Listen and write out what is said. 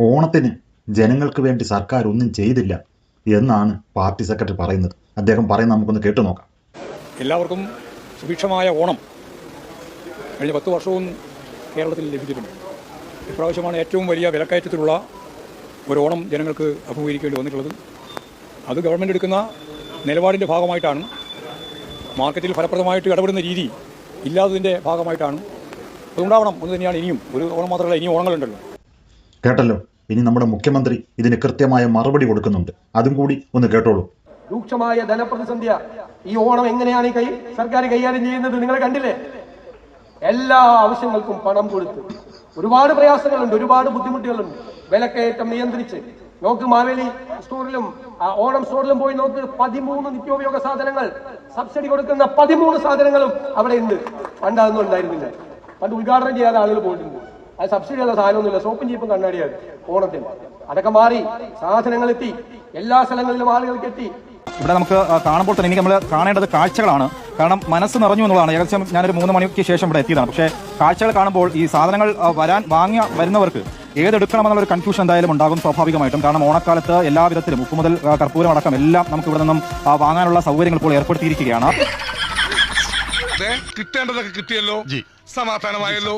ഓണത്തിന് ജനങ്ങൾക്ക് വേണ്ടി സർക്കാർ ഒന്നും ചെയ്തില്ല എന്നാണ് പാർട്ടി സെക്രട്ടറി പറയുന്നത്. അദ്ദേഹം പറയുന്നത് നമുക്കൊന്ന് കേട്ടു നോക്കാം. എല്ലാവർക്കും സുഭിക്ഷമായ ഓണം കഴിഞ്ഞ 10 വർഷവും കേരളത്തിൽ ലഭിച്ചിട്ടുണ്ട്. ഇപ്രാവശ്യമാണ് ഏറ്റവും വലിയ വിലക്കയറ്റത്തിലുള്ള ഒരു ഓണം ജനങ്ങൾക്ക് അഭിമുഖീകരിക്കേണ്ടി വന്നിട്ടുള്ളത്. അത് ഗവൺമെൻറ് എടുക്കുന്ന നിലപാടിൻ്റെ ഭാഗമായിട്ടാണ്. മാർക്കറ്റിൽ ഫലപ്രദമായിട്ട് ഇടപെടുന്ന രീതി ഇല്ലാത്തതിൻ്റെ ഭാഗമായിട്ടാണ്. അതുണ്ടാവണം എന്ന് തന്നെയാണ്. ഇനിയും ഒരു ഓണം മാത്രമല്ല, ഇനിയും ഓണങ്ങളുണ്ടല്ലോ. കേട്ടല്ലോ. ഇനി നമ്മുടെ മുഖ്യമന്ത്രി ഇതിന് കൃത്യമായ മറുപടി കൊടുക്കുന്നുണ്ട്. അതും കൂടി ഒന്ന് കേട്ടോളൂ. രൂക്ഷമായ ധനപ്രതിസന്ധിയ ഈ ഓണം എങ്ങനെയാണ് സർക്കാർ കൈകാര്യം ചെയ്യുന്നത് നിങ്ങൾ കണ്ടില്ലേ? എല്ലാ ആവശ്യങ്ങൾക്കും പണം കൊടുത്ത് ഒരുപാട് പ്രയാസങ്ങളുണ്ട്, ഒരുപാട് ബുദ്ധിമുട്ടുകളുണ്ട്. വിലക്കയറ്റം നിയന്ത്രിച്ച് നോക്ക്, മാവേലി സ്റ്റോറിലും ഓണം സ്റ്റോറിലും പോയി നോക്ക്, 13 നിത്യോപയോഗ സാധനങ്ങൾ സബ്സിഡി കൊടുക്കുന്ന 13 സാധനങ്ങളും അവിടെ ഉണ്ട്. പണ്ട് അതൊന്നും ഉണ്ടായിരുന്നില്ല. പണ്ട് ഉദ്ഘാടനം ചെയ്യാതെ ആളുകൾ പോയിട്ടുണ്ട്. അത് സബ്സിഡി ഉള്ള സാധനമൊന്നുമില്ല, സോപ്പും ചീപ്പും കണ്ണാടിയാണ് ഓണത്തിന്. അതൊക്കെ മാറി സാധനങ്ങൾ എത്തി, എല്ലാ സ്ഥലങ്ങളിലും ആളുകൾക്ക് എത്തി. ഇവിടെ നമുക്ക് കാണുമ്പോൾ തന്നെ നമ്മൾ കാണേണ്ടത് കാഴ്ചകളാണ്. കാരണം മനസ്സ് നിറഞ്ഞു എന്നുള്ളതാണ്. ഏകദേശം ഞാനൊരു 3 മണിക്ക് ശേഷം ഇവിടെ എത്തിയതാണ്. പക്ഷേ കാഴ്ചകൾ കാണുമ്പോൾ ഈ സാധനങ്ങൾ വരുന്നവർക്ക് ഏതെടുക്കണമെന്നുള്ളൊരു കൺഫ്യൂഷൻ എന്തായാലും ഉണ്ടാകും സ്വാഭാവികമായിട്ടും. കാരണം ഓണക്കാലത്ത് എല്ലാ വിധത്തിലും ഉപ്പ് മുതൽ കർപ്പൂരം അടക്കം എല്ലാം നമുക്ക് ഇവിടെ നിന്നും വാങ്ങാനുള്ള സൗകര്യങ്ങൾ ഇപ്പോൾ ഏർപ്പെടുത്തിയിരിക്കുകയാണ്. കിട്ടേണ്ടതൊക്കെ കിട്ടിയല്ലോ, സമാധാനമായല്ലോ.